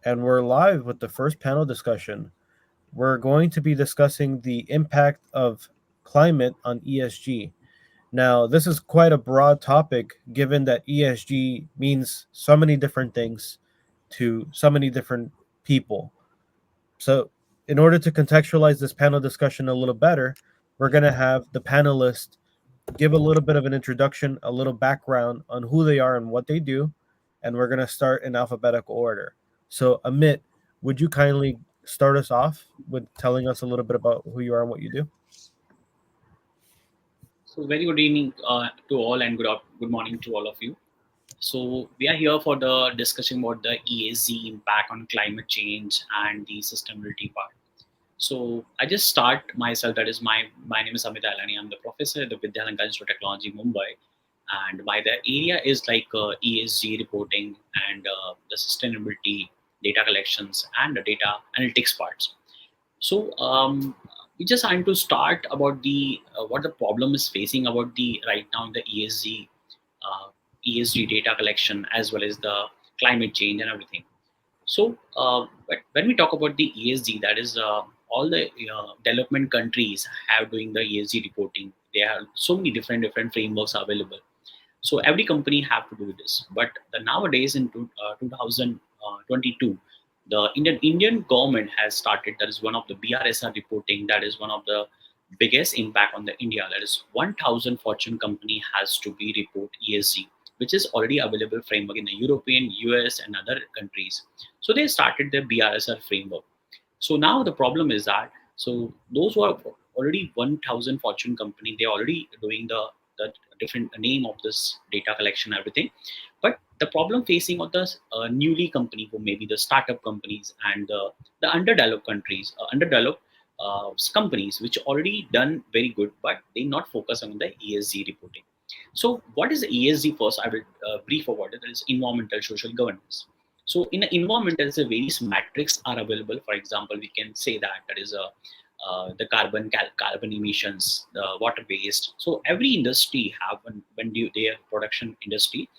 and we're live with the first panel discussion. We're going to be discussing the impact of climate on ESG. Now, this is quite a broad topic given that ESG means so many different things to so many different people. So, in order to contextualize this panel discussion a little better, we're going to have the panelists give a little bit of an introduction, a little background on who they are and what they do, and we're going to start in alphabetical order. So, Amit, would you kindly start us off with telling us a little bit about who you are and what you do? So very good evening to all and good morning to all of you. So we are here for the discussion about the ESG impact on climate change and the sustainability part. So I just start myself. That is my name is Amit Aylani. I'm the professor at the Vidyalanka Institute of Technology, Mumbai, and my the area is like ESG reporting and the sustainability data collections and the data analytics parts. So we just trying to start about the what the problem is facing about the right now in the ESG data collection as well as the climate change and everything. So but when we talk about the ESG, that is all the development countries have doing the ESG reporting. They have so many different frameworks available. So every company have to do this. But nowadays in 2022, the Indian government has started. That is one of the BRSR reporting. That is one of the biggest impact on the India. That is 1,000 Fortune company has to be report ESG, which is already available framework in the European, US, and other countries. So they started the BRSR framework. So now the problem is that those who are already 1,000 Fortune company, they're already doing the different name of this data collection and everything. But the problem facing of the newly company, who maybe the startup companies and the underdeveloped countries, underdeveloped companies, which already done very good, but they not focus on the ESG reporting. So what is the ESG first? I will brief about it. That is environmental social governance. So in the environmental, various metrics are available. For example, we can say that is the carbon emissions, the water waste. So every industry have when their production industry,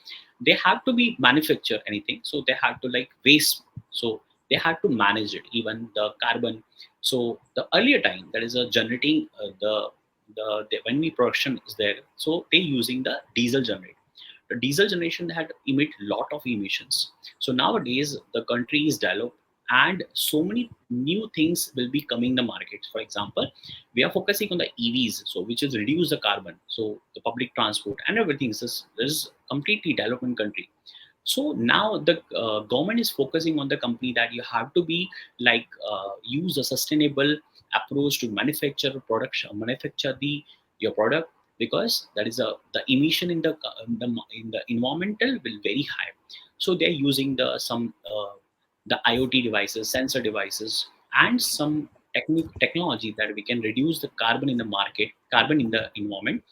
they have to be manufacture anything. So they have to like waste. So they have to manage it, even the carbon. So the earlier time, that is a generating the when we production is there. So they using the diesel generator. The diesel generation had emit lot of emissions. So nowadays the country is developed and so many new things will be coming in the market. For example, we are focusing on the EVs, so which is reduce the carbon. So the public transport and everything is completely development country. So now the government is focusing on the company that you have to be like use a sustainable approach to manufacture production, manufacture the your product, because that is a the emission in the environmental will very high. So they're using the IoT devices, sensor devices, and some technology that we can reduce the carbon in the market, carbon in the environment,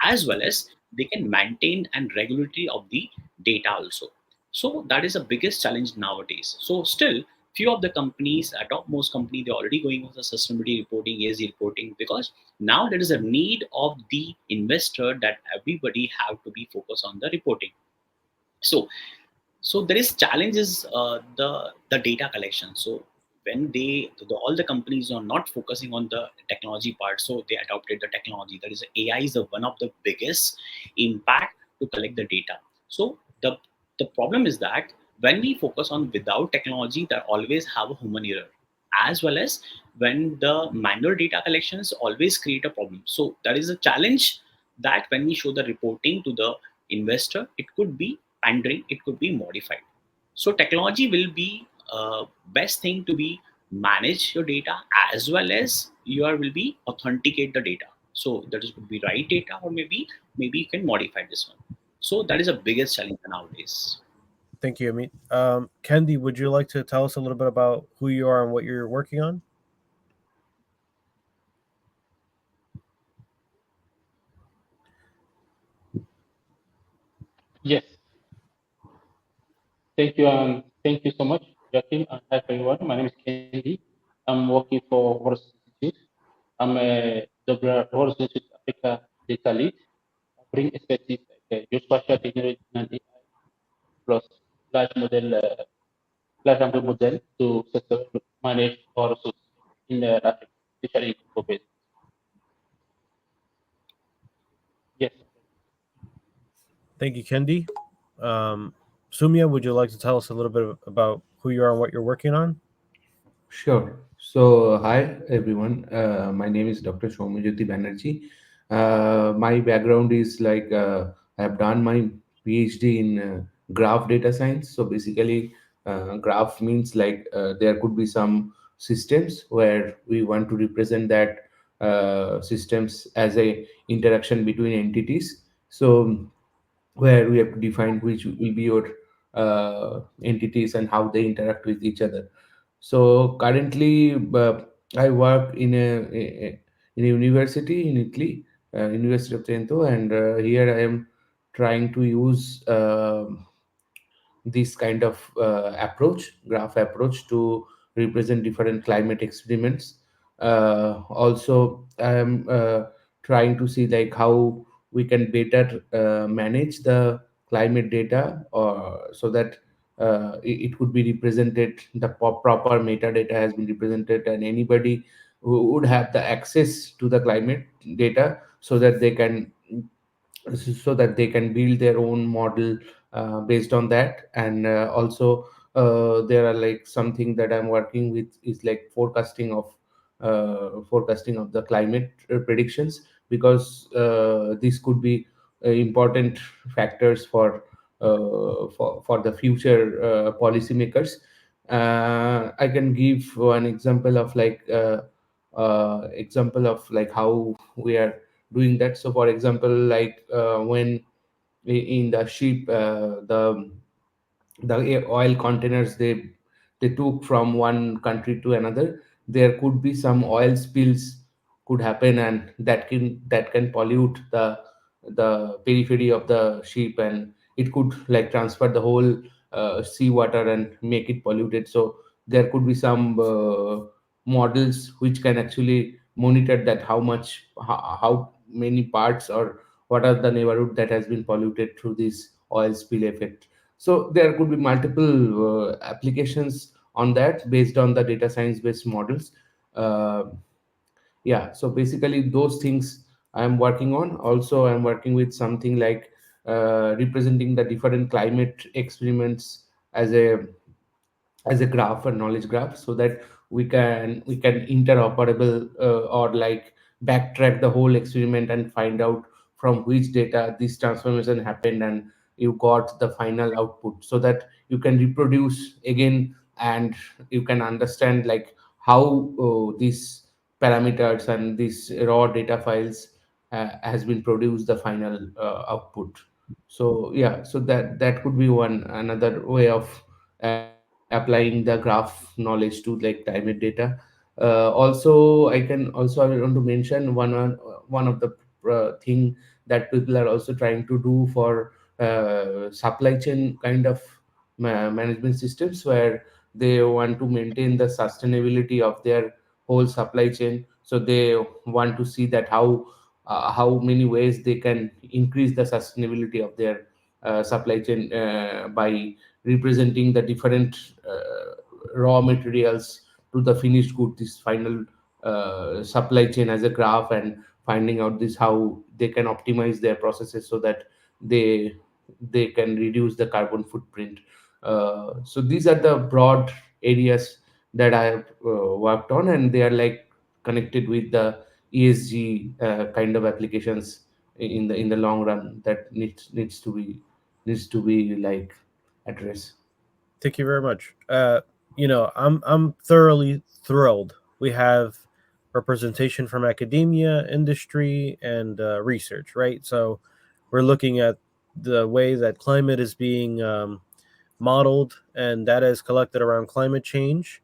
as well as they can maintain and regulatory of the data also. So that is the biggest challenge nowadays. So still, few of the companies, topmost company, they're already going with the sustainability reporting, ESG reporting, because now there is a need of the investor that everybody have to be focused on the reporting. So there is challenges the data collection. So when all the companies are not focusing on the technology part, so they adopted the technology. That is AI is one of the biggest impact to collect the data. So the problem is that when we focus on without technology, that always have a human error, as well as when the manual data collections always create a problem. So that is a challenge, that when we show the reporting to the investor, it could be pandering, it could be modified. So technology will be best thing to be manage your data, as well as you will be authenticate the data. So that is could be right data, or maybe you can modify this one. So that is the biggest challenge nowadays. Thank you, Amit. Kendie, would you like to tell us a little bit about who you are and what you're working on? Yes, thank you. Thank you so much, Joaquin. And hi, everyone. My name is Kendie. I'm working for Horse Institute. I'm a Horse Institute Africa data lead. I bring expertise like geospatial technology and AI plus large model flexible model to successfully manage our resources in the traffic, especially in COVID. Yes. Thank you, Kendi. Um, Soumya, would you like to tell us a little bit about who you are and what you're working on? Sure. So, hi everyone. My name is Dr. Soumya Banerjee. My background is like I have done my PhD in graph data science. So basically, graph means like there could be some systems where we want to represent that systems as a interaction between entities. So where we have to define which will be your entities and how they interact with each other. So currently, I work in a university in Italy, University of Trento, and here I am trying to use this kind of graph approach, to represent different climate experiments. Also, I am trying to see like how we can better manage the climate data, or so that it could be represented, the proper metadata has been represented, and anybody who would have the access to the climate data, so that they can build their own model based on that. And also, there are like something that I'm working with is like forecasting of the climate predictions, because this could be important factors for the future policymakers. I can give one example of like how we are doing that. So for example, like when in the ship, the oil containers they took from one country to another, there could be some oil spills could happen, and that can pollute the periphery of the ship, and it could like transfer the whole seawater and make it polluted. So there could be some models which can actually monitor that how many parts, or what are the neighborhood that has been polluted through this oil spill effect. So there could be multiple applications on that based on the data science based models. Uh, yeah, so basically those things I'm working on. Also, I'm working with something like representing the different climate experiments as a graph, a knowledge graph, so that we can interoperable, or like backtrack the whole experiment and find out from which data this transformation happened, and you got the final output, so that you can reproduce again, and you can understand like how these parameters and these raw data files has been produced the final output. So yeah, so that could be one another way of applying the graph knowledge to like climate data. I want to mention one of the thing that people are also trying to do for supply chain kind of management systems, where they want to maintain the sustainability of their whole supply chain. So they want to see that how many ways they can increase the sustainability of their supply chain by representing the different raw materials to the finished good, this final supply chain as a graph, and finding out this how they can optimize their processes, so that they they can reduce the carbon footprint. So these are the broad areas that I have worked on, and they are like connected with the ESG kind of applications in the long run, that needs to be like addressed. Thank you very much. I'm thoroughly thrilled. We have representation from academia, industry, and research, right? So we're looking at the way that climate is being modeled and data is collected around climate change.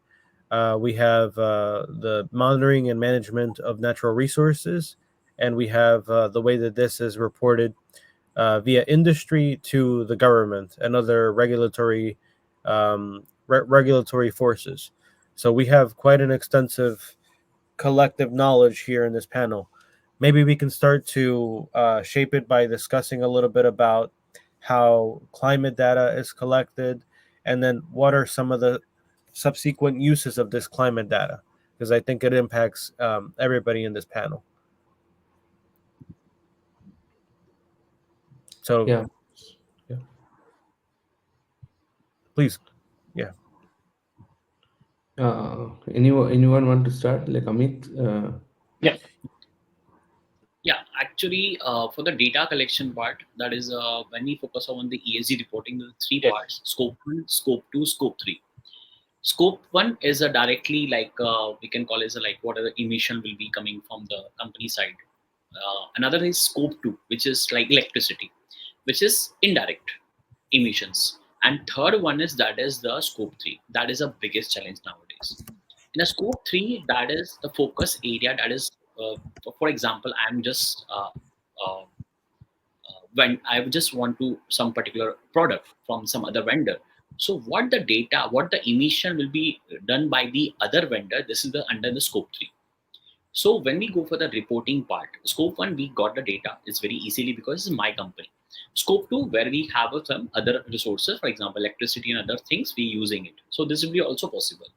We have the monitoring and management of natural resources, and we have the way that this is reported via industry to the government and other regulatory forces. So we have quite an extensive collective knowledge here in this panel. Maybe we can start to shape it by discussing a little bit about how climate data is collected, and then what are some of the subsequent uses of this climate data, because I think it impacts everybody in this panel. So Yeah. Yeah. please, yeah. Anyone want to start? Like Amit? Yeah. Yeah, actually, for the data collection part, that is when we focus on the ESG reporting, the three Yes. parts: scope one, scope two, scope three. Scope one is a directly like we can call as a like what are the emission will be coming from the company side. Another is scope two, which is like electricity, which is indirect emissions. And third one is that is the scope three. That is the biggest challenge nowadays. In a scope three, that is the focus area. That is, for example, I'm just uh, when I just want to some particular product from some other vendor. So what the data, what the emission will be done by the other vendor, this is the under the scope 3. So when we go for the reporting part, scope 1 we got the data, it's very easily because it's my company. Scope 2 where we have some other resources, for example electricity and other things we using it. So this will be also possible.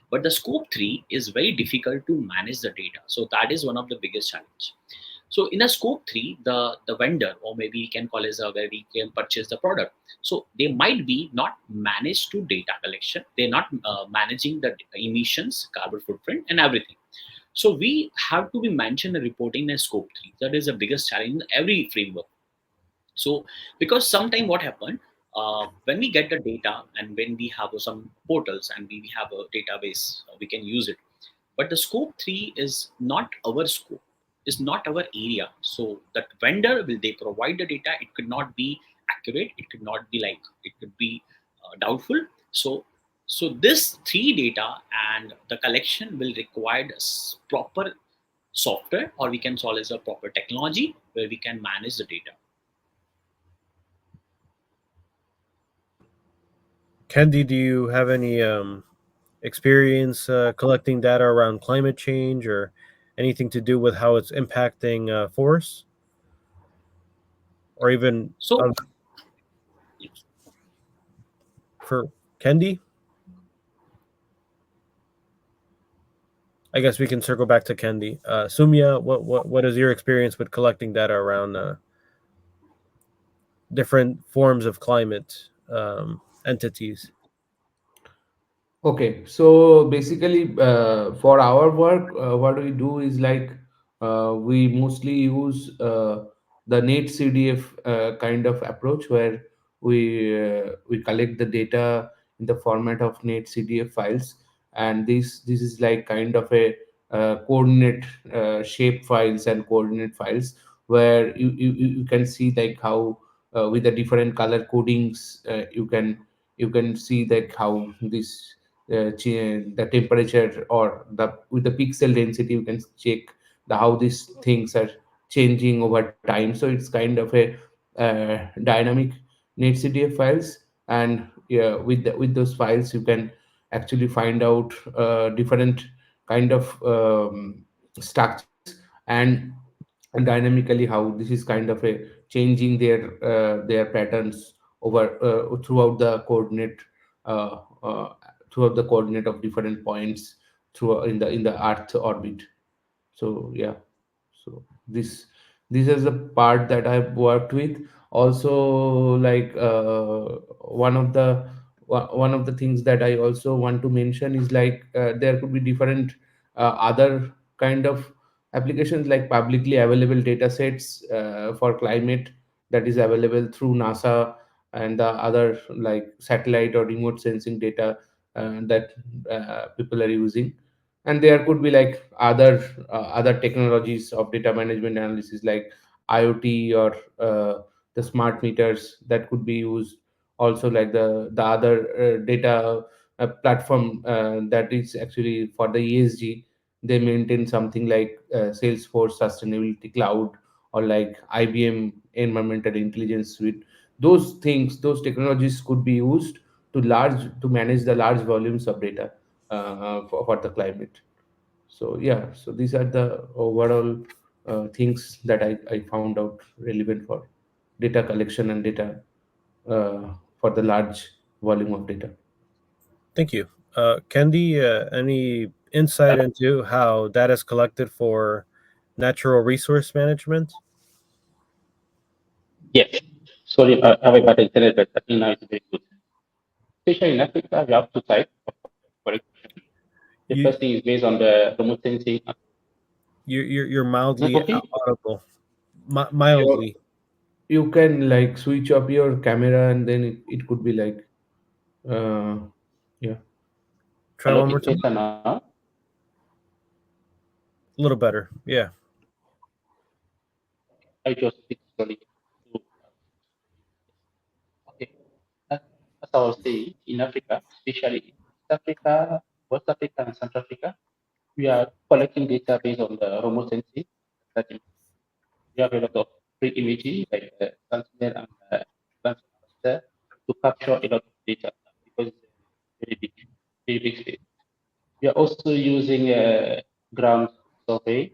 But the scope 3 is very difficult to manage the data. So that is one of the biggest challenge. So in a scope 3, the vendor, or maybe we can call it where we can purchase the product. So they might be not managed to data collection. They're not managing the emissions, carbon footprint and everything. So we have to be mentioned the reporting in scope 3. That is the biggest challenge in every framework. So because sometime what happened, when we get the data and when we have some portals and we have a database, we can use it. But the scope 3 is not our scope, is not our area. So that vendor will they provide the data, it could not be accurate, it could not be like, it could be doubtful. So this 3 data and the collection will require proper software, or we can call it a proper technology where we can manage the data. Kendie, do you have any experience collecting data around climate change or anything to do with how it's impacting forests, or even So for Kendie? I guess we can circle back to Kendie. Soumya, what is your experience with collecting data around different forms of climate entities? Okay, so basically, for our work, what we do is like we mostly use the net CDF kind of approach where we collect the data in the format of net CDF files, and this is like kind of a coordinate shape files and coordinate files where you can see like how with the different color codings you can see like how this the temperature or the with the pixel density you can check how these things are changing over time. So it's kind of a dynamic netcdf files, and yeah, with those files you can actually find out different kind of structures, and dynamically how this is kind of a changing their patterns over throughout the coordinate uh, uh, throughout the coordinate of different points through in the earth orbit. So yeah, so this is the part that I've worked with. Also, like one of the things that I also want to mention is like there could be different other kind of applications like publicly available data sets for climate that is available through NASA and the other like satellite or remote sensing data that people are using. And there could be like other technologies of data management analysis like IoT or the smart meters that could be used. Also like the other data platform that is actually for the ESG. They maintain something like Salesforce Sustainability Cloud or like IBM Environmental Intelligence Suite. Those things, those technologies could be used to manage the large volumes of data for the climate. So yeah, so these are the overall things that I found out relevant for data collection and data for the large volume of data. Thank you. Kendie, any insight into how data is collected for natural resource management? Yes. Sorry, I have a bad internet, but I think now it's very good. Especially in Africa, we have two types of collection. The You first thing is based on the remote sensing. you're Is that mildly okay? audible, You mildly. you can like switch up your camera and then it could be like uh yeah. Try Hello, one more it's time. better now. A little better. Yeah. I just speak slowly. So, okay. As, as I was saying, in Africa, especially in East Africa, West Africa, and Central Africa, we are collecting data based on the remote sensing. That is, we have a lot of free imaging like Sentinel and Sentinel to capture a lot of data because it's a very big space. We are also using ground survey,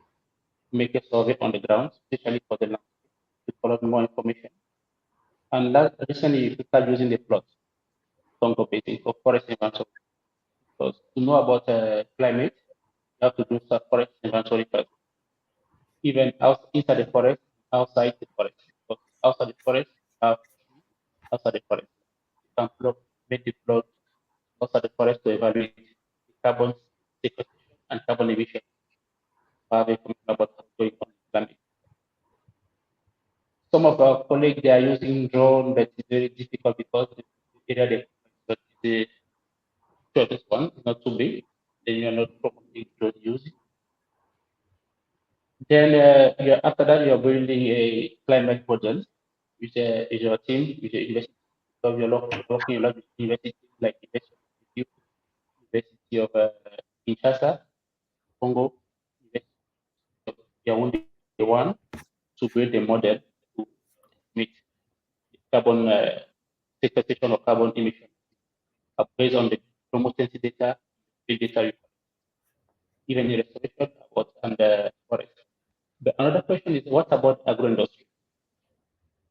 make a survey on the ground, especially for the landscape, to collect more information. And recently, we start using the plot, Congo Basin, for forest inventory. Because to know about climate, you have to do some forest inventory first, even inside the forest, outside the forest. Because outside the forest, you have trees outside the forest. You can make the plot outside the forest to evaluate the carbon sequestration and carbon emission. Have information about what's going on in climate. Some of our colleagues they are using drone, but it's very difficult because the area they but the shortest one is not too big. Then you are not promoting drone use. Then after that you are building a climate model with is your team with your university. So you're working a lot with universities like University of Kinshasa, Congo, University of Yaoundé one to build a model to estimate carbon sequestration of carbon emission based on the remote sensing data, field data, even the restoration and the forest. The another question is what about agro industry?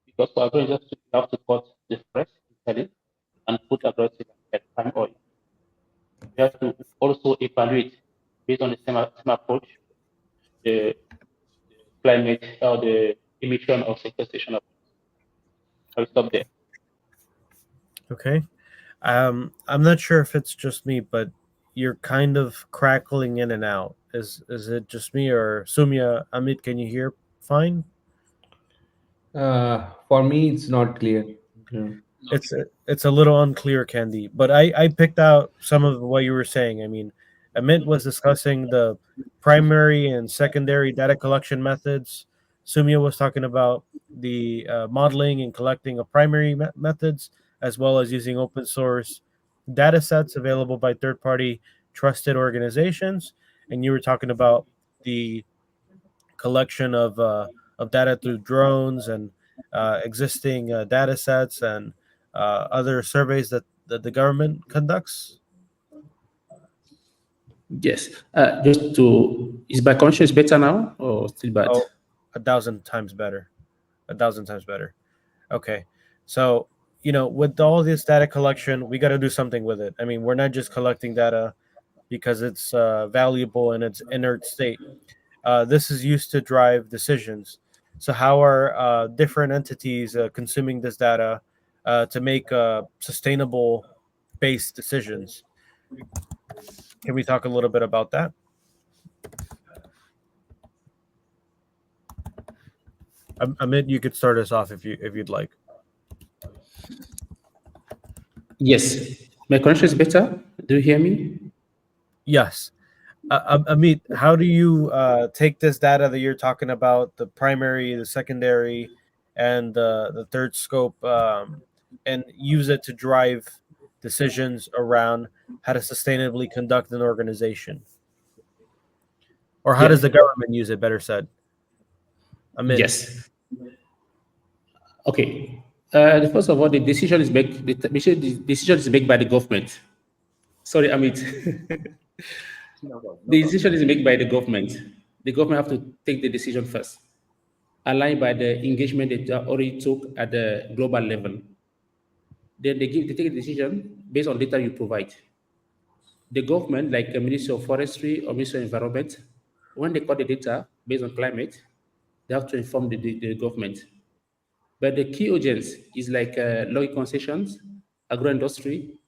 Because for agro industry, you have to cut the forest initially and put aggressive like palm oil. You have to also evaluate based on the same approach the, the climate or the emission of sequestration of. I'll stop there. Okay. I'm not sure if it's just me, but you're kind of crackling in and out. Is it just me or Soumya, Amit? Can you hear fine? For me it's not clear. Yeah. Not It's a little unclear, Candy, but I picked out some of what you were saying. I mean, Amit was discussing the primary and secondary data collection methods. Sumia was talking about the modeling and collecting of primary methods, as well as using open source data sets available by third party trusted organizations. And you were talking about the collection of data through drones and existing data sets and other surveys that the government conducts. Yes. Just to is my conscience better now or still bad? Oh, 1,000 times better. 1,000 times better. Okay. So, with all this data collection, we got to do something with it. I mean, we're not just collecting data because it's valuable in its inert state. This is used to drive decisions. So, how are different entities consuming this data to make sustainable based decisions? Can we talk a little bit about that? Amit, you could start us off if you'd like. Yes. My connection is better. Do you hear me? Yes. Amit, how do you take this data that you're talking about, the primary, the secondary, and the third scope, and use it to drive decisions around how to sustainably conduct an organization? Or how Yeah. does the government use it, better said? Amit. Yes. Okay. First of all, the decision is made by the government. Sorry, Amit. no problem. No The problem. decision is made by the government. The government have to take the decision first, aligned by the engagement they already took at the global level. Then they take a decision based on data you provide. the government, like the Ministry of Forestry or Ministry of Environment, when they got the data based on climate, they have to inform the government. But the key audience is like logging concessions, agro-industry.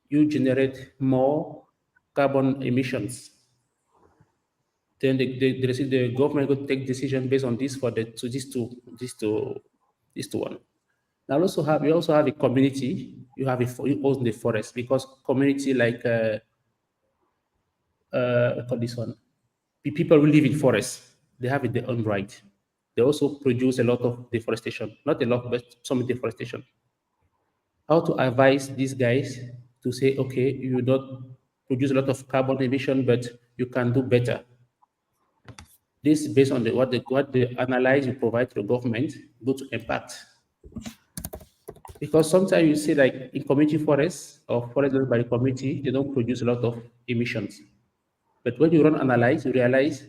You generate more carbon emissions. Then the government will take decision based on this for the to this to one. Now also have you also have a community. You own the forest because community like call this one. The people who live in forests, they have it their own right. They also produce a lot of deforestation, not a lot, but some deforestation. How to advise these guys to say, okay, you not produce a lot of carbon emission, but you can do better. This based on what the analyze you provide to the government go to impact. Because sometimes you see like in community forests or forests owned by the community, they don't produce a lot of emissions. But when you run analyze, you realize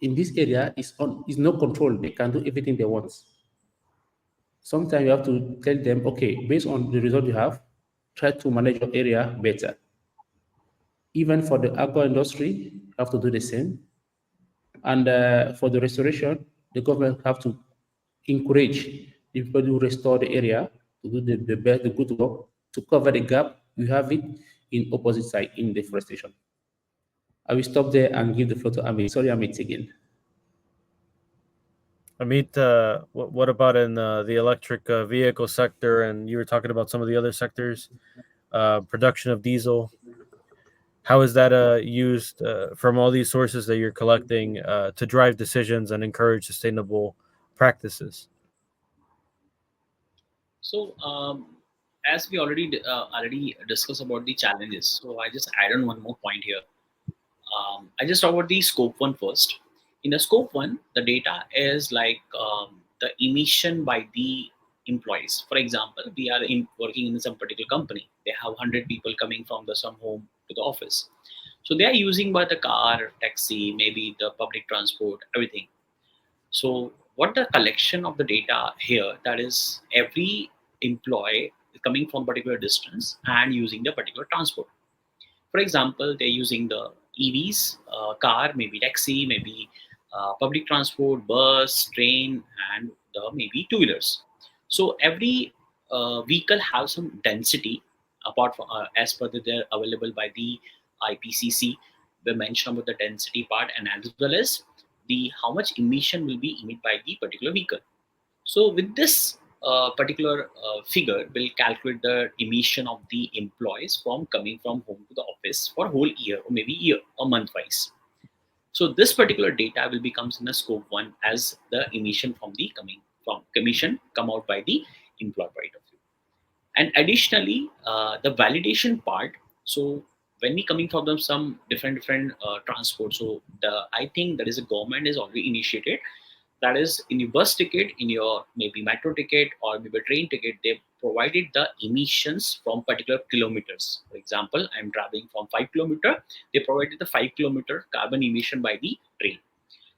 in this area is no control. They can do everything they want. Sometimes you have to tell them, okay, based on the result you have, try to manage your area better. Even for the agro industry, you have to do the same. And for the restoration, the government have to encourage the people who restore the area to do the best, the good work, to cover the gap. You have it in opposite side in deforestation. I will stop there and give the floor to Amit. Sorry, Amit again. Amit, what about in the electric vehicle sector? And you were talking about some of the other sectors, production of diesel. How is that used from all these sources that you're collecting to drive decisions and encourage sustainable practices? So, as we already discussed about the challenges, so I just add on one more point here. I just talk about the scope one first. In the scope one, the data is like the emission by the employees. For example, we are working in some particular company. They have 100 people coming from the some home to the office. So they are using by the car, taxi, maybe the public transport, everything. So what the collection of the data here, that is every employee coming from particular distance and using the particular transport. For example, they're using the EVs, car, maybe taxi, maybe public transport, bus, train, and the maybe two-wheelers. So every vehicle has some density apart from as per they're available by the IPCC. We mentioned about the density part and as well as the how much emission will be emitted by the particular vehicle. So with this particular figure, will calculate the emission of the employees from coming from home to the office for whole year or maybe year or month wise. So this particular data will becomes in a scope one as the emission from the coming from commission come out by the employee point of view. And additionally, the validation part. So when we coming from them some different transport, so the I think there is a government is already initiated, that is in your bus ticket, in your maybe metro ticket or maybe train ticket, they provided the emissions from particular kilometers. For example, I'm traveling from 5 kilometer, they provided the 5 kilometer carbon emission by the train.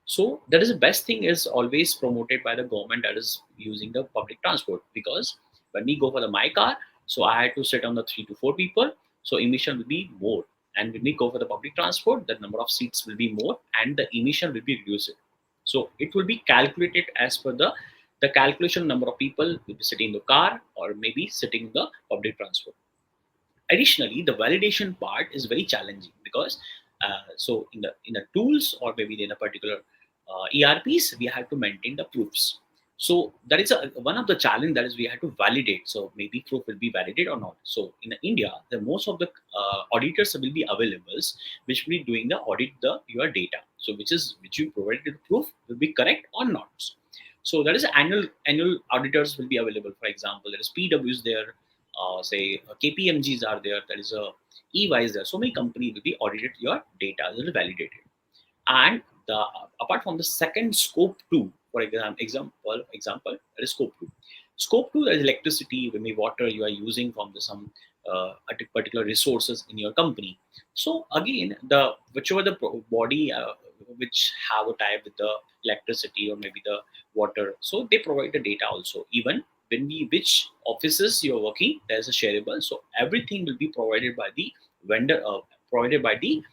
So that is the best thing is always promoted by the government, that is using the public transport, because when we go for the my car, so I had to sit on the 3 to 4 people, so emission will be more. And when we go for the public transport, the number of seats will be more and the emission will be reduced. So it will be calculated as per the calculation number of people will be sitting in the car or maybe sitting in the public transport. Additionally, the validation part is very challenging because so in the tools or maybe in a particular ERPs, we have to maintain the proofs. So that is one of the challenge, that is we have to validate. So maybe proof will be validated or not. So in India, the most of the auditors will be available, which will be doing the audit the your data. So which you provided the proof will be correct or not. So that is annual auditors will be available. For example, there is PWs there, say KPMGs are there. There is a EY is there. So many companies will be audited your data, will be validated. And the apart from the second scope two, for example, that is scope two. Scope two is electricity, maybe water you are using from the some particular resources in your company. So again, the whichever the body which have a tie with the electricity or maybe the water, so they provide the data also. Even when we which offices you're working, there's a shareable. So everything will be provided by the vendor provided by the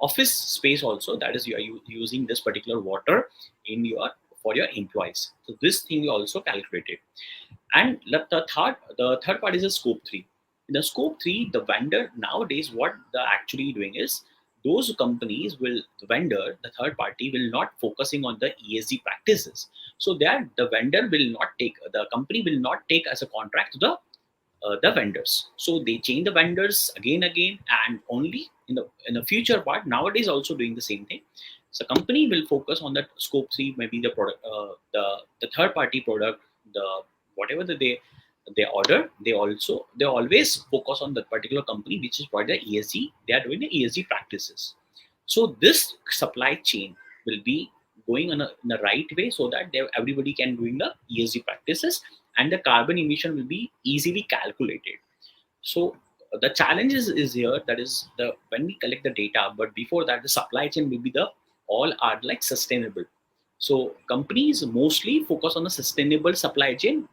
office space also, that is you are using this particular water in your for your employees. So this thing we also calculated. And the third part is a scope 3. In the scope 3, the vendor nowadays what they're actually doing is, those companies will, the vendor, the third party will not focusing on the ESG practices. So that the vendor will not take, the company will not take as a contract to the vendors. So they change the vendors again, and only in the future part nowadays also doing the same thing. So company will focus on that scope 3, maybe the product, the third party product, the whatever that they order, they always focus on that particular company which is for the ESG, they are doing the ESG practices. So this supply chain will be going in the right way, so that everybody can doing the ESG practices, and the carbon emission will be easily calculated. So the challenge is here, that is the when we collect the data, but before that the supply chain will be the all are like sustainable. So companies mostly focus on the sustainable supply chain.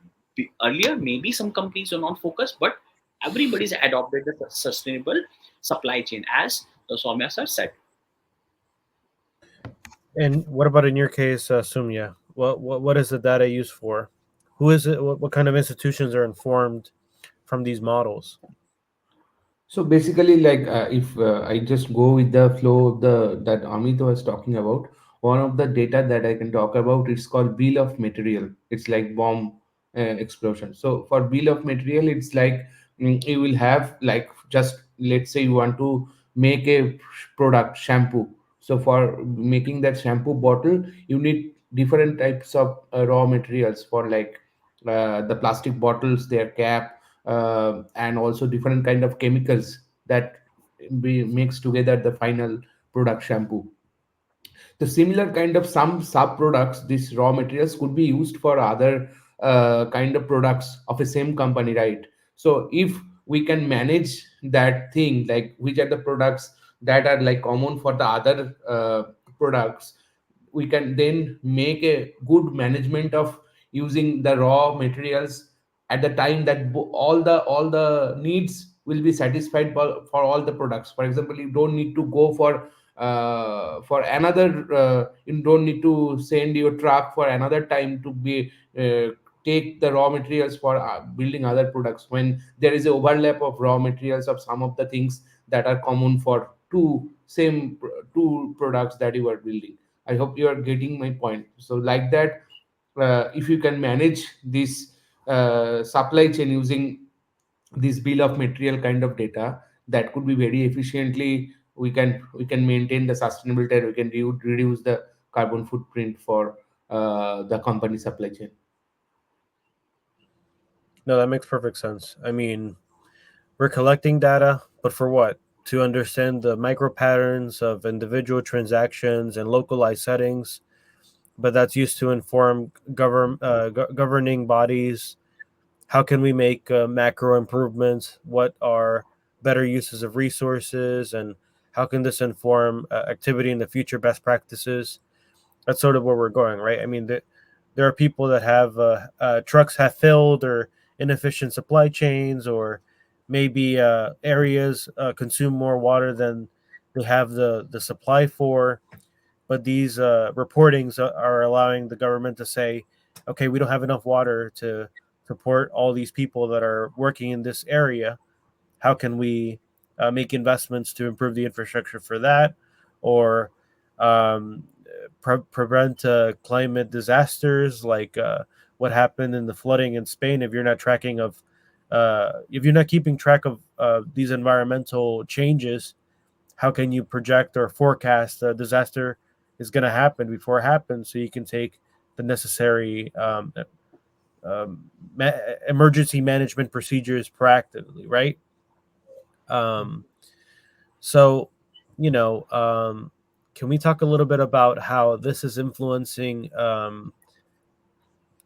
Earlier maybe some companies are not focused, but everybody's adopted the sustainable supply chain, as the Soumya sir said. And what about in your case, Soumya? What is the data used for? Who is it? What kind of institutions are informed from these models? So basically, like if I just go with the flow of the that Amit was talking about, one of the data that I can talk about is called bill of material. It's like bomb explosion. So for bill of material, it's like you will have like, just let's say you want to make a product shampoo. So for making that shampoo bottle, you need different types of raw materials for like the plastic bottles, their cap, and also different kind of chemicals that be mixed together the final product shampoo. The similar kind of some sub products, these raw materials could be used for other kind of products of the same company, right? So if we can manage that thing, like which are the products that are like common for the other products, we can then make a good management of using the raw materials at the time that all the needs will be satisfied for all the products. For example, you don't need to go for another you don't need to send your truck for another time to be take the raw materials for building other products, when there is a overlap of raw materials of some of the things that are common for two products that you are building. I hope you are getting my point. So like that, if you can manage this supply chain using this bill of material kind of data, that could be very efficiently, we can maintain the sustainability, and we can reduce the carbon footprint for the company supply chain. No, that makes perfect sense. I mean, we're collecting data, but for what? To understand the micro patterns of individual transactions and localized settings, but that's used to inform governing bodies. How can we make macro improvements? What are better uses of resources? And how can this inform activity in the future, best practices? That's sort of where we're going, right? I mean, there are people that have trucks have failed or inefficient supply chains, or maybe areas consume more water than they have the supply for. But these reportings are allowing the government to say, okay, we don't have enough water to support all these people that are working in this area. How can we make investments to improve the infrastructure for that, or um, prevent climate disasters like what happened in the flooding in Spain? If you're not tracking of if you're not keeping track of these environmental changes, how can you project or forecast a disaster is going to happen before it happens, so you can take the necessary um, ma- emergency management procedures proactively, right? Um, so, you know, can we talk a little bit about how this is influencing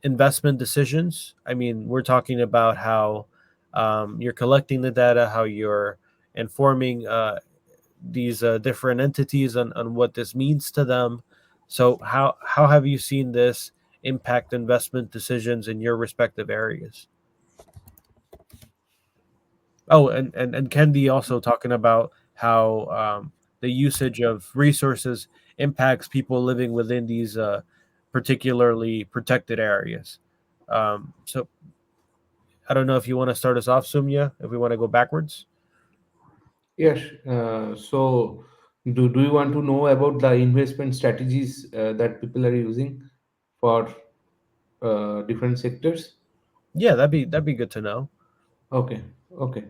investment decisions? I mean, we're talking about how you're collecting the data, how you're informing these different entities on what this means to them. So, how have you seen this impact investment decisions in your respective areas? Oh, and Kendi also talking about how the usage of resources impacts people living within these particularly protected areas. So I don't know if you want to start us off, Soumya, if we want to go backwards. Yes. So, do you want to know about the investment strategies that people are using for different sectors? Yeah, that'd be good to know. Okay. Okay.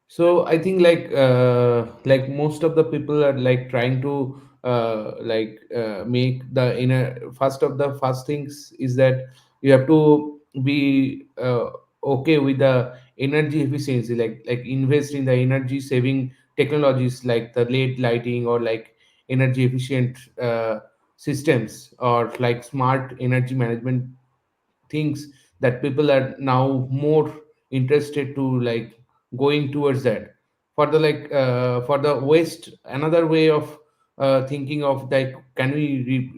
So I think like most of the people are like trying to make the inner first of the first things is that you have to be okay with the energy efficiency, like invest in the energy saving technologies like the LED lighting or like energy efficient systems or like smart energy management things that people are now more interested to like going towards that. For the for the waste, another way of thinking of like can we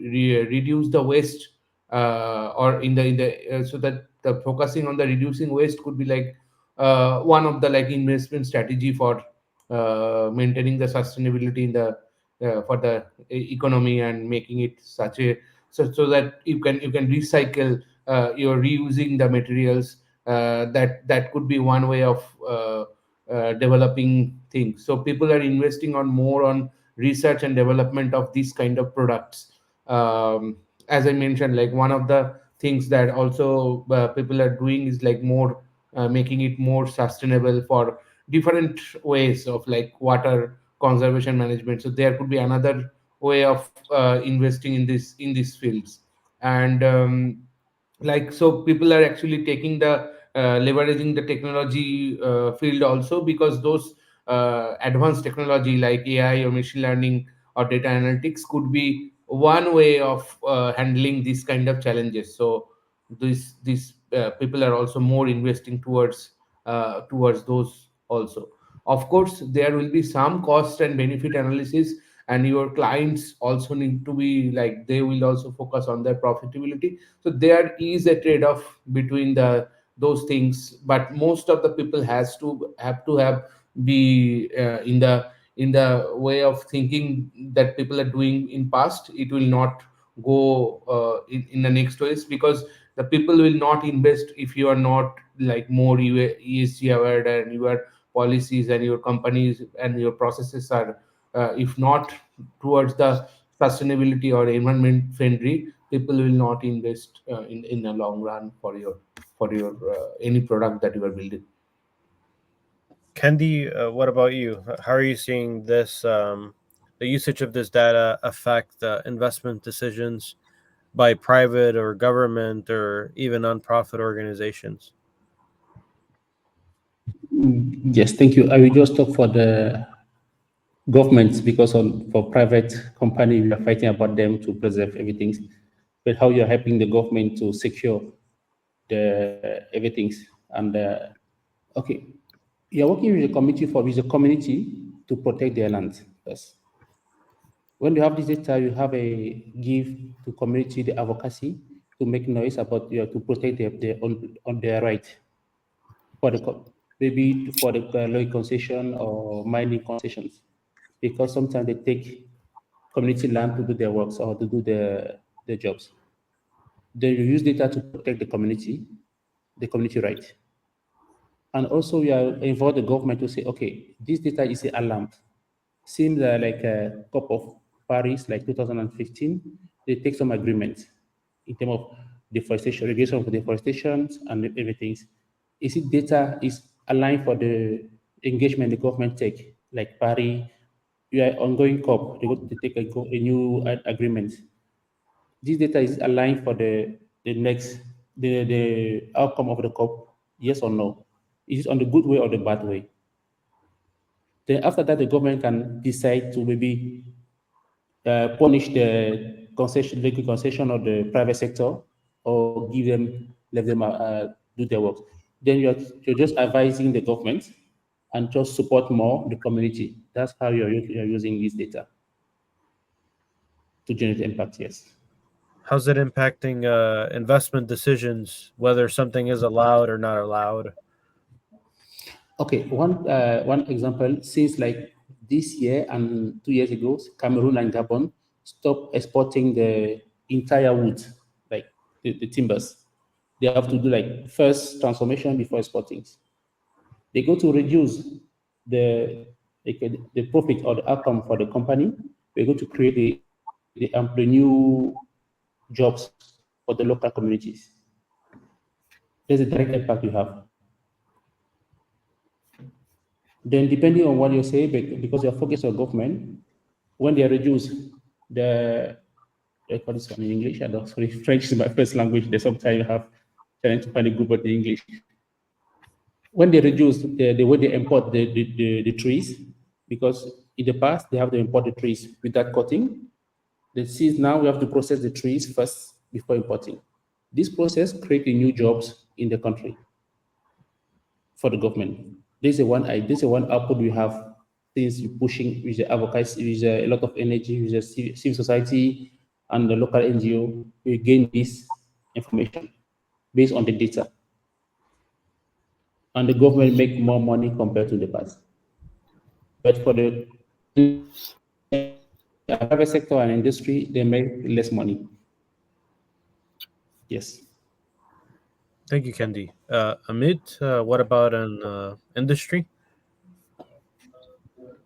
reduce the waste or in the so that the focusing on the reducing waste could be like one of the like investment strategy for maintaining the sustainability in the for the economy and making it such a so that you can recycle, you're reusing the materials. That could be one way of developing things. So people are investing on more on research and development of these kind of products. As I mentioned, like one of the things that also people are doing is like more making it more sustainable for different ways of like water conservation management. So there could be another way of investing in these fields. And like so people are actually taking the leveraging the technology field also, because those advanced technology like AI or machine learning or data analytics could be one way of handling these kind of challenges. So these people are also more investing towards those also. Of course there will be some cost and benefit analysis, and your clients also need to be like they will also focus on their profitability. So there is a trade-off between the those things, but most of the people have be in the way of thinking that people are doing in past. It will not go in the next ways, because the people will not invest if you are not like more ESG aware, and your policies and your companies and your processes are if not towards the sustainability or environment friendly, people will not invest in the long run for your any product that you are building. Kendi, what about you? How are you seeing this, the usage of this data affect investment decisions by private or government or even nonprofit organizations? Yes, thank you. I will just talk for the government because for private company, we are fighting about them to preserve everything. But how you're helping the government to secure the everything. And okay, you're working with the community to protect their land. Yes. When you have this data, you have a give to community the advocacy to make noise about to protect on their right for maybe for the land concession or mining concessions, because sometimes they take community land to do their works or to do their jobs. Then you use data to protect the community right. And also you are involve the government to say, okay, this data is alarmed. Seems like a COP of Paris, like 2015, they take some agreements in terms of deforestation, regulation of deforestation and everything. Is it data is aligned for the engagement the government take, like Paris, you are ongoing COP, they go to take a new agreement. This data is aligned for the next the outcome of the COP, yes or no? Is it on the good way or the bad way? Then after that, the government can decide to maybe punish the concession, legal concession of the private sector, or give them, let them do their work. Then you're just advising the government and just support more the community. That's how you're using this data to generate impact. Yes. How's it impacting investment decisions, whether something is allowed or not allowed? Okay. One example, since like this year and 2 years ago, Cameroon and Gabon stopped exporting the entire wood, like the timbers. They have to do like first transformation before exporting. They go to reduce the profit or the outcome for the company. We're going to create the new jobs for the local communities. There's a direct impact you have. Then depending on what you say, because you're focused on government, when they reduce the, I call this one in English, I don't, sorry, French is my first language, there's sometimes you have trying to find a good word in English. When they reduce the way they import the trees, because in the past they have to import the trees without cutting. The seeds now we have to process the trees first before importing. This process creates new jobs in the country for the government. This is one output we have since you pushing with the advocacy, with a lot of energy, with the civil society and the local NGO. We gain this information based on the data, and the government make more money compared to the past. But for the private sector and industry, they make less money. Yes. Thank you, Kendie. Amit, what about an industry?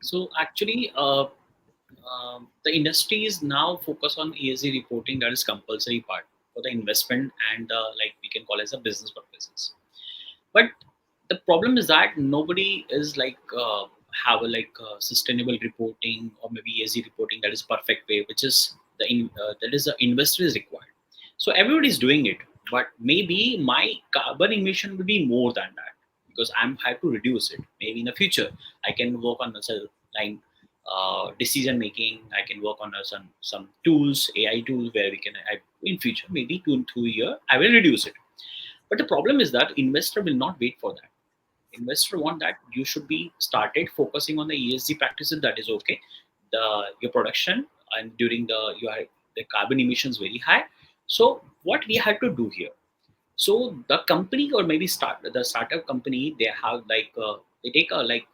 So actually, the industry is now focused on ESG reporting. That is compulsory part for the investment and like we can call as a business purposes. But the problem is that nobody is like have a like sustainable reporting or maybe ESG reporting that is perfect way, which is that is the investor is required. So everybody is doing it, but maybe my carbon emission will be more than that because I'm have to reduce it. Maybe in the future I can work on the cell line decision making. I can work on some tools, AI tools where we can in future maybe 2 year I will reduce it. But the problem is that investor will not wait for that. Investor want that you should be started focusing on the ESG practices. That is okay. Your production and during the carbon emissions very high. So what we had to do here? So the company or maybe the startup company they have like they take a like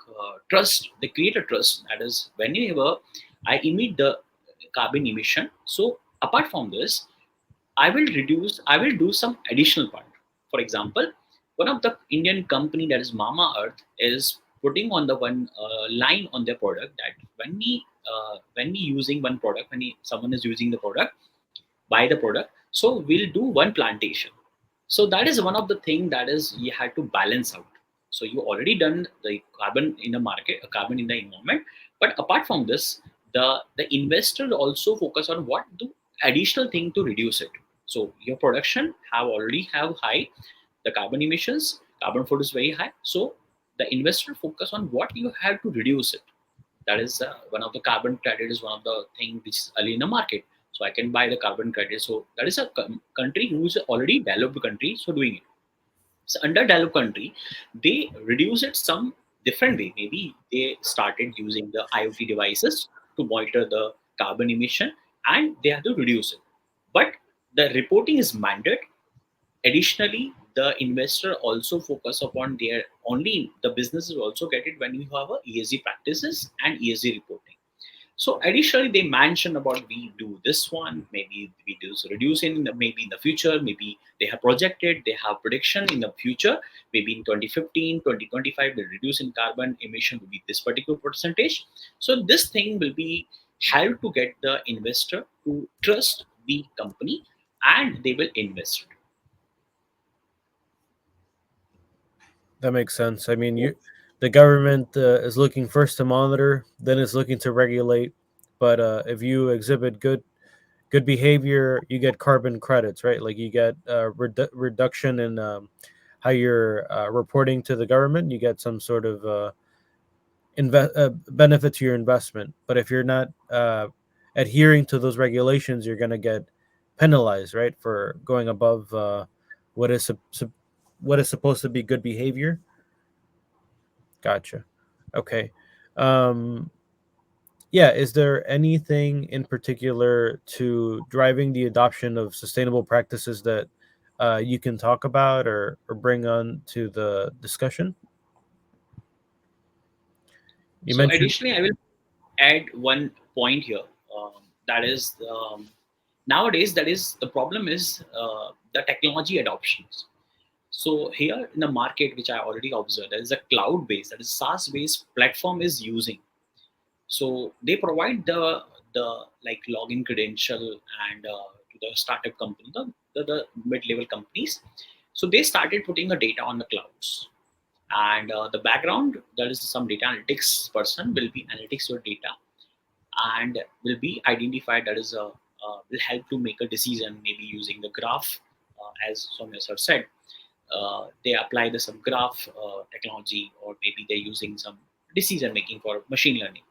trust. They create a trust that is whenever I emit the carbon emission. So apart from this, I will do some additional part. For example, one of the Indian company that is Mama Earth is putting on the one line on their product that when we using one product, someone is using the product, buy the product, so we'll do one plantation. So that is one of the thing that is you had to balance out. So you already done the carbon in the market, carbon in the environment, but apart from this, the investor will also focus on what do additional thing to reduce it. So your production have already have high the carbon emissions, carbon foot is very high. So the investor focus on what you have to reduce it. That is one of the carbon credit is one of the thing which is early in the market. So I can buy the carbon credit. So that is a country who is already developed country. So doing it. So underdeveloped country, they reduce it some different way. Maybe they started using the IoT devices to monitor the carbon emission, and they have to reduce it. But the reporting is mandated. Additionally, the investor also focus upon their only the businesses also get it when you have a ESG practices and ESG reporting. So additionally, they mention about we do this one, maybe we do reduce maybe in the future, maybe they have projected, they have prediction in the future, maybe in 2015, 2025, they reduce in carbon emission will be this particular percentage. So this thing will be help to get the investor to trust the company and they will invest. That makes sense. I mean, the government is looking first to monitor, then it's looking to regulate. But if you exhibit good behavior, you get carbon credits, right? Like you get reduction in how you're reporting to the government. You get some sort of benefit to your investment. But if you're not adhering to those regulations, you're going to get penalized, right, for going above what is what is supposed to be good behavior. Gotcha. Okay. Um, yeah. Is there anything in particular to driving the adoption of sustainable practices that you can talk about or bring on to the discussion? You So mentioned. additionally, I will. add one point here. That is nowadays, that is the problem is the technology adoptions. So here in the market, which I already observed, there is a cloud-based, that is SaaS-based platform is using. So they provide the like login credential and to the startup company, the mid-level companies. So they started putting the data on the clouds, and the background, there is some data analytics person will be analytics your data and will be identified, that is a will help to make a decision, maybe using the graph, as Soumya sir said. They apply the some graph technology, or maybe they're using some decision making for machine learning.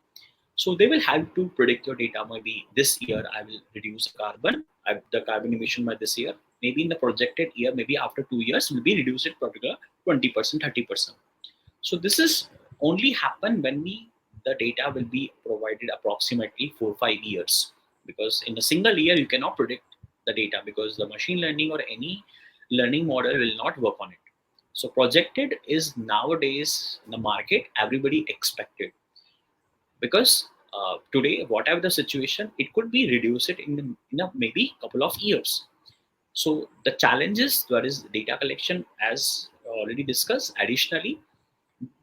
So they will help to predict your data. Maybe this year I will reduce the carbon emission by this year. Maybe in the projected year, maybe after 2 years, will be reduced it particular 20%, 30%. So this is only happen when the data will be provided approximately 4 5 years, because in a single year you cannot predict the data, because the machine learning or any learning model will not work on it. So projected is nowadays in the market everybody expected, because today whatever the situation, it could be reduced it in a maybe couple of years. So the challenges, that is data collection, as already discussed. Additionally,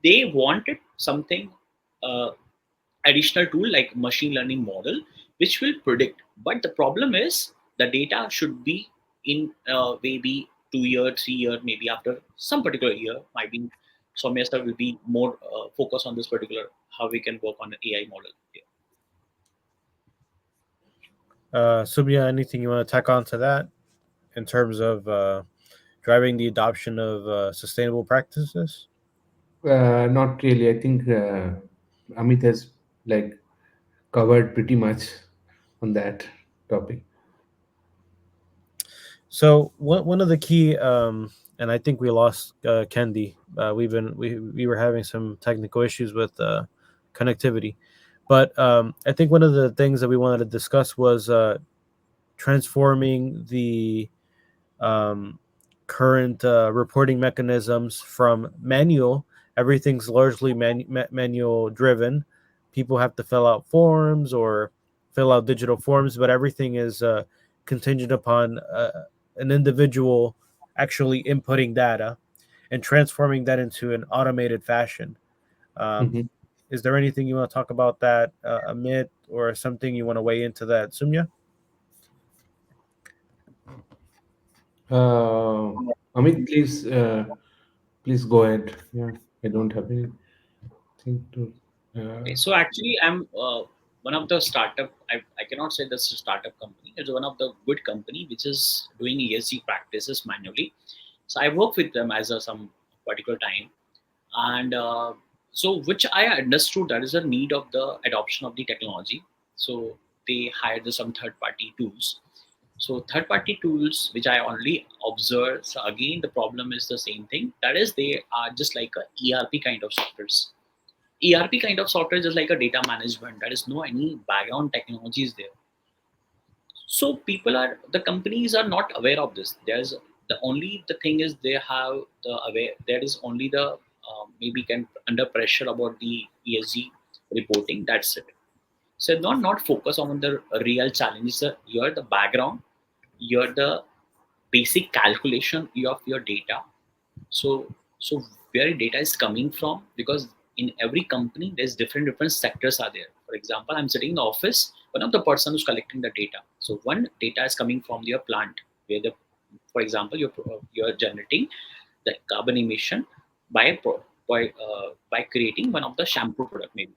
they wanted something, uh, additional tool like machine learning model which will predict. But the problem is the data should be in maybe 2 year 3 year, maybe after some particular year, might be Soumya sir will be more focused on this particular, how we can work on an AI model here. Soumya, anything you want to tack on to that in terms of driving the adoption of sustainable practices? Not really. I think Amit has like covered pretty much on that topic. So one of the key, and I think we lost Kendie. We were having some technical issues with connectivity, but I think one of the things that we wanted to discuss was transforming the um, current reporting mechanisms from manual. Everything's largely manual driven. People have to fill out forms or fill out digital forms, but everything is contingent upon an individual actually inputting data and transforming that into an automated fashion. Um, Mhm. is there anything you want to talk about that, Amit, or something you want to weigh into that, Soumya? Uh, Amit, please go ahead. Yeah, I don't have anything to. Okay, so actually, I'm one of the startup. I cannot say this is a startup company. It's one of the good company which is doing ESG practices manually. So I work with them as a some particular time, and so which I understood that is a need of the adoption of the technology. So they hired some third party tools. So third party tools which I already observed. So again, the problem is the same thing. That is, they are just like a ERP kind of softwares. ERP kind of software is like a data management. There is no any background technologies there. So the companies are not aware of this. There's the only the thing is they have the aware. There is only the maybe can under pressure about the ESG reporting. That's it. So not focus on the real challenges. You're the background. You're the basic calculation of your data. So where data is coming from, because in every company there's different sectors are there. For example, I'm sitting in the office, one of the person who's collecting the data. So one data is coming from your plant, where the, for example, you're generating the carbon emission by by creating one of the shampoo product maybe.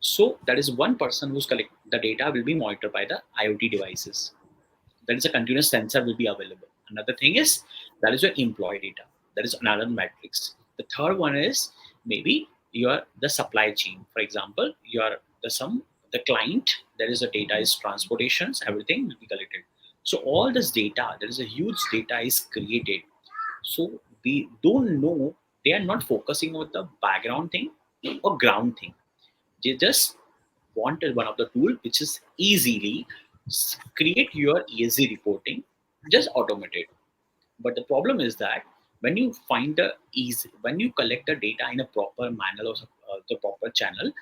So that is one person who's collect the data will be monitored by the IoT devices. That is a continuous sensor will be available. Another thing is that is your employee data. That is another matrix. The third one is maybe your the supply chain. For example, your the client, there is a data is transportations, everything will be collected. So all this data, there is a huge data is created. So we don't know, they are not focusing on the background thing or ground thing. They just wanted one of the tool which is easily create your ESG reporting, just automated. But the problem is that when you find when you collect the data in a proper manner or the proper channel,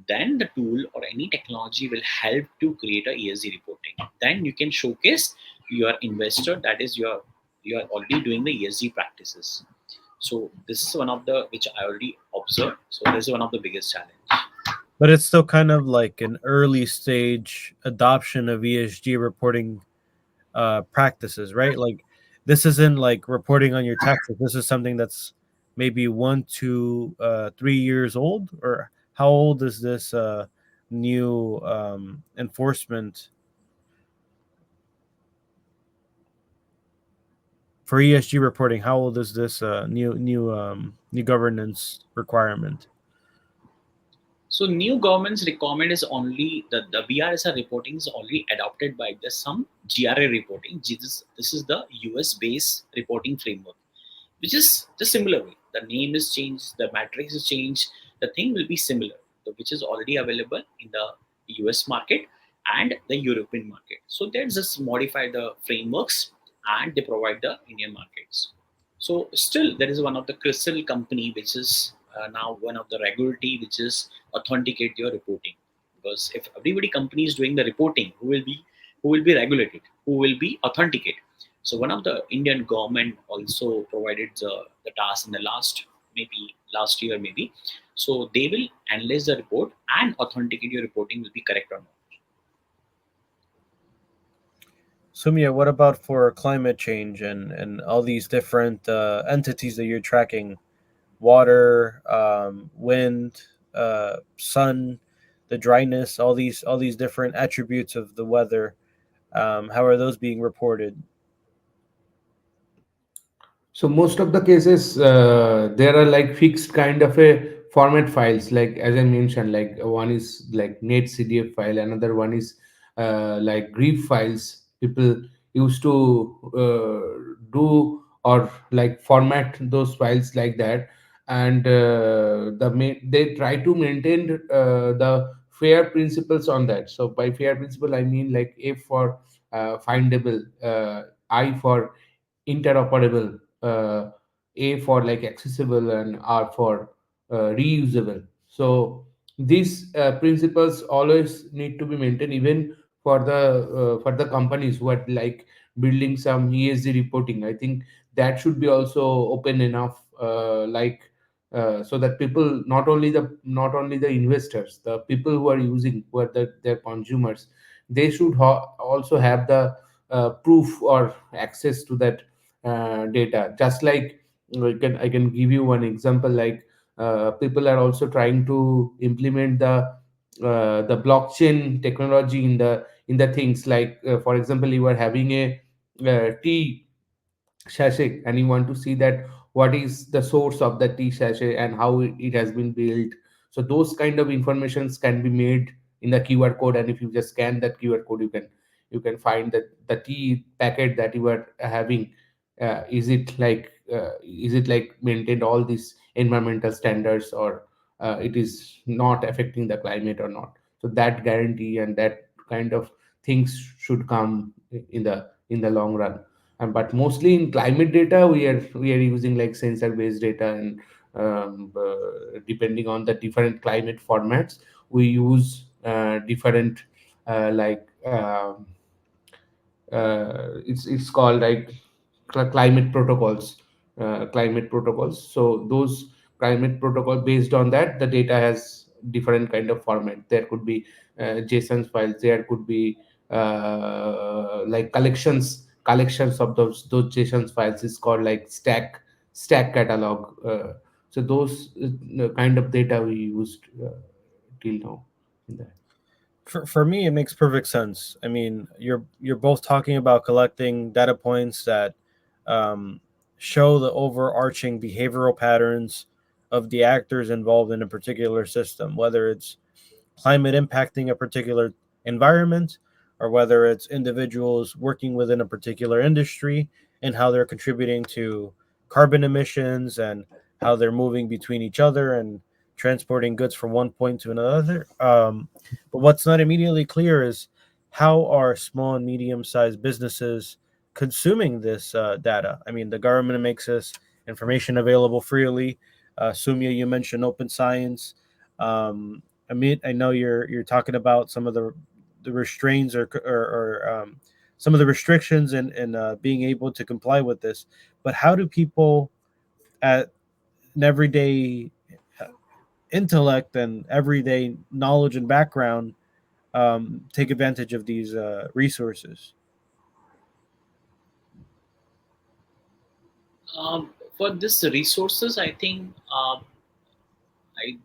then the tool or any technology will help to create a ESG reporting. Then you can showcase your investor that is you are already doing the ESG practices. So this is one of the which I already observed. So this is one of the biggest challenge. But it's still kind of like an early stage adoption of ESG reporting practices, right? Like this isn't like reporting on your taxes. This is something that's maybe 1 to 3 years old, or how old is this new enforcement for ESG reporting? How old is this new governance requirement? So new government's requirement is only the BRSR reporting is only adopted by the some GRA reporting. This is the US based reporting framework, which is the similar way. The name is changed, the matrix is changed, the thing will be similar, which is already available in the US market and the European market. So they just modify the frameworks and they provide the Indian markets. So still there is one of the crystal company which is now one of the regulatory which is authenticate your reporting, because if everybody company is doing the reporting, who will be regulated, who will be authenticate. So one of the Indian government also provided the task in the last year maybe. So they will analyze the report and authenticate your reporting will be correct or not. Soumya, what about for climate change and all these different entities that you're tracking? Water, wind, sun, the dryness, all these different attributes of the weather. How are those being reported? So most of the cases, there are like fixed kind of a format files. Like as I mentioned, like one is like net CDF file, another one is like GRIF files. People used to do or like format those files like that, and they try to maintain the fair principles on that. So by fair principle, I mean like F for findable, I for interoperable, A for like accessible, and R for reusable. So these principles always need to be maintained, even for the companies who are like building some ESG reporting. I think that should be also open enough, so that people, not only the investors, the people who are using, who are their consumers, they should also have the proof or access to that data. Just like I can give you one example. Like people are also trying to implement the blockchain technology in the things. Like for example, you are having a tea sachet and you want to see that what is the source of the tea sachet and how it has been built. So those kind of informations can be made in the QR code, and if you just scan that QR code, you can find that the tea packet that you are having, is it like maintained all these environmental standards, or it is not affecting the climate or not. So that guarantee and that kind of things should come in the long run. But mostly in climate data, we are using like sensor based data, and depending on the different climate formats, we use different like it's called like climate protocols. So those climate protocol, based on that, the data has different kind of format. There could be JSON files, there could be like collections of those JSON files is called like stack catalog. So those kind of data we used till now in that. For me, it makes perfect sense. I mean, you're both talking about collecting data points that um, show the overarching behavioral patterns of the actors involved in a particular system, whether it's climate impacting a particular environment, or whether it's individuals working within a particular industry and how they're contributing to carbon emissions and how they're moving between each other and transporting goods from one point to another. But what's not immediately clear is how are small and medium sized businesses consuming this data? I mean, the government makes this information available freely. Sumya, you mentioned open science. Um, Amit, I know you're talking about some of the restraints or some of the restrictions and being able to comply with this. But how do people at an everyday intellect and everyday knowledge and background take advantage of these resources? For this resources, I think I,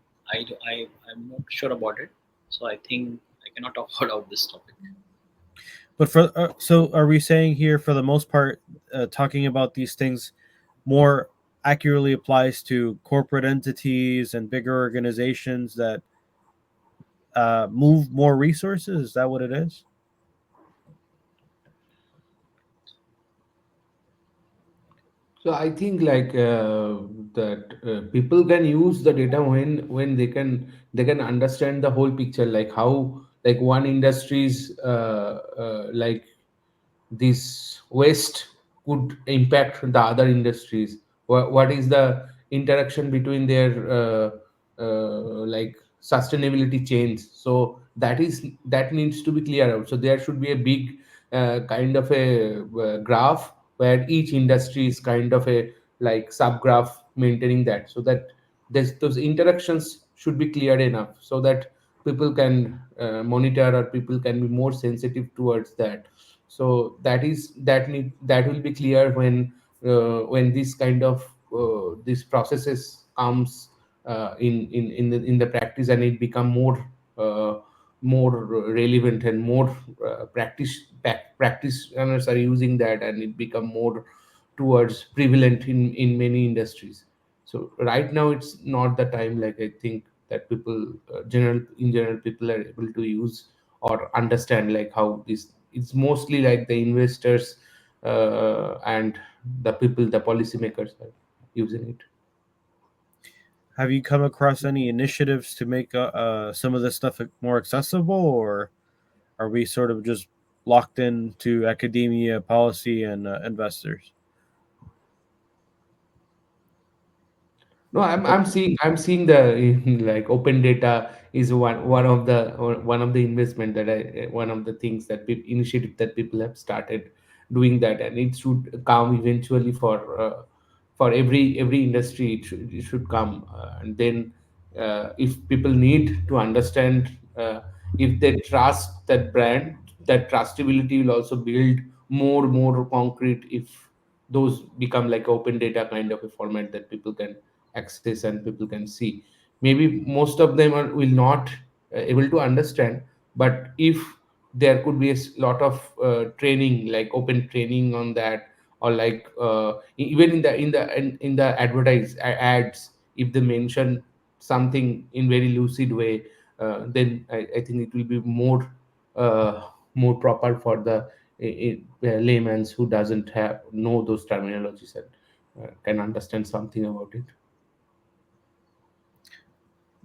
I'm not sure about it. So I think I cannot talk about this topic. But for so are we saying here for the most part, talking about these things more accurately applies to corporate entities and bigger organizations that move more resources? Is that what it is? So I think like that people can use the data when they can understand the whole picture, like how like one industry's like this waste could impact the other industries. What is the interaction between their like sustainability chains? So that needs to be clear out. So there should be a big kind of a graph where each industry is kind of a like subgraph maintaining that, so that those interactions should be clear enough so that people can monitor, or people can be more sensitive towards that. So that will be clear when this kind of this processes comes in the practice, and it become uh, more relevant, and more practitioners are using that, and it become more towards prevalent in many industries. So right now it's not the time, like I think, that people general people are able to use or understand like how this. It's mostly like the investors and the people, the policymakers are using it. Have you come across any initiatives to make some of this stuff more accessible, or are we sort of just locked into academia, policy, and investors? No, I'm seeing the like open data is one of the investment that I one of the things that initiative that people have started doing that, and it should come eventually for every industry. It should come, and then if people need to understand, if they trust that brand, that trustability will also build more concrete if those become like open data kind of a format that people can access and people can see. Maybe most of them will not able to understand, but if there could be lot of training, like open training on that, or like even in the ads, if they mention something in very lucid way, then I think it will be uh, more proper for the layman's who doesn't have know those terminologies, and can understand something about it.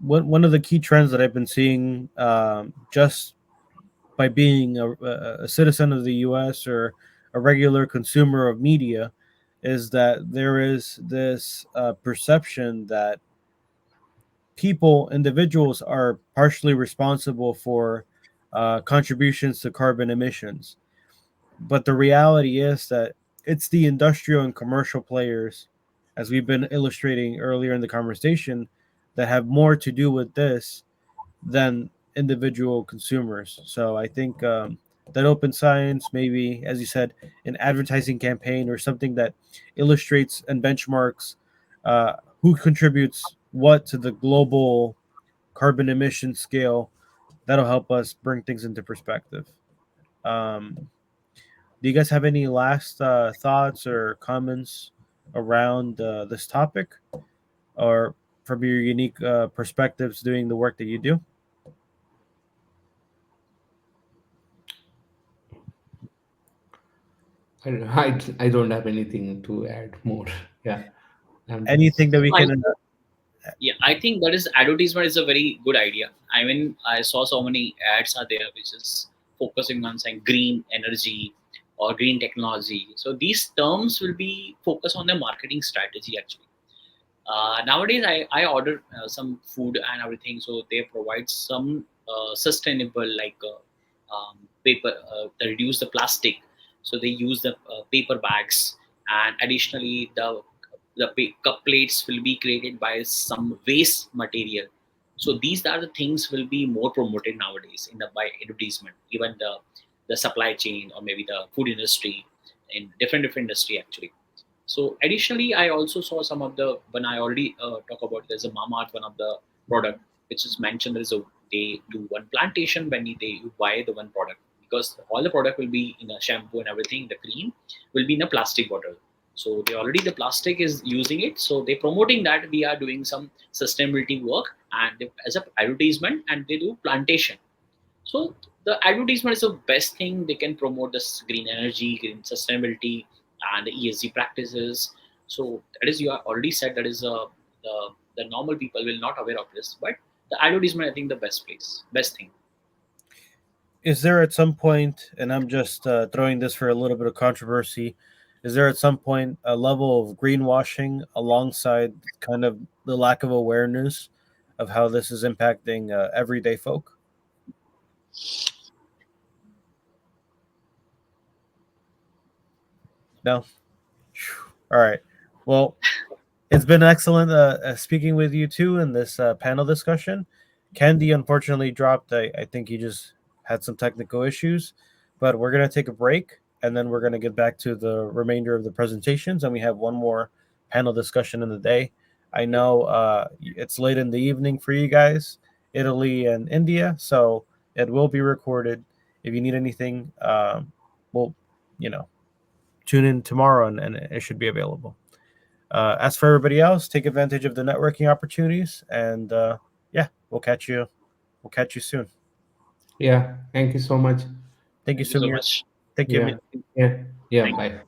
One of the key trends that I've been seeing just by being a citizen of the U.S. or a regular consumer of media is that there is this perception that individuals, are partially responsible for contributions to carbon emissions. But the reality is that it's the industrial and commercial players, as we've been illustrating earlier in the conversation, that have more to do with this than individual consumers. So I think that open science, maybe, as you said, an advertising campaign or something that illustrates and benchmarks who contributes what to the global carbon emission scale, that'll help us bring things into perspective. Um, do you guys have any last thoughts or comments around this topic, or from your unique perspectives doing the work that you do? I don't have anything to add more. Yeah, I'm done. Anything that we I, can yeah, I think that is advertisement is a very good idea. I mean, I saw so many ads are there which is focusing on saying green energy or green technology. So these terms will be focused on their marketing strategy actually. Nowadays I order some food and everything, so they provide some sustainable like paper, they reduce the plastic, so they use the paper bags, and additionally the cup plates will be created by some waste material. So these are the things will be more promoted nowadays in the by advertisement, even the supply chain or maybe the food industry, in different industry actually. So additionally, I also saw some of the, when I already talk about, there's a Mamaearth, one of the product which is mentioned, there is a, they do one plantation when they buy the one product, because all the product will be in a shampoo and everything, the cream will be in a plastic bottle. So they already the plastic is using it, so they promoting that we are doing some sustainability work, and as a advertisement, and they do plantation. So the advertisement is the best thing. They can promote this green energy, green sustainability, and the ESG practices. So that is, you are already said, that is the normal people will not aware of this, but the advertisement, I think, the best place, best thing. Is there at some point, and I'm just throwing this for a little bit of controversy, is there at some point a level of greenwashing alongside kind of the lack of awareness of how this is impacting everyday folk? No? All right. Well, it's been excellent speaking with you two in this panel discussion. Kendie unfortunately dropped. I think he just had some technical issues, but we're going to take a break and then we're going to get back to the remainder of the presentations. And we have one more panel discussion in the day. I know it's late in the evening for you guys, Italy and India, so it will be recorded. If you need anything, we'll, you know, tune in tomorrow and it should be available. As for everybody else, take advantage of the networking opportunities, and yeah, we'll catch you. We'll catch you soon. Yeah, thank you so much. Thank you, Thank you so Soumya. much. Thank you, Yeah, Amit. yeah, yeah, Thank you. bye.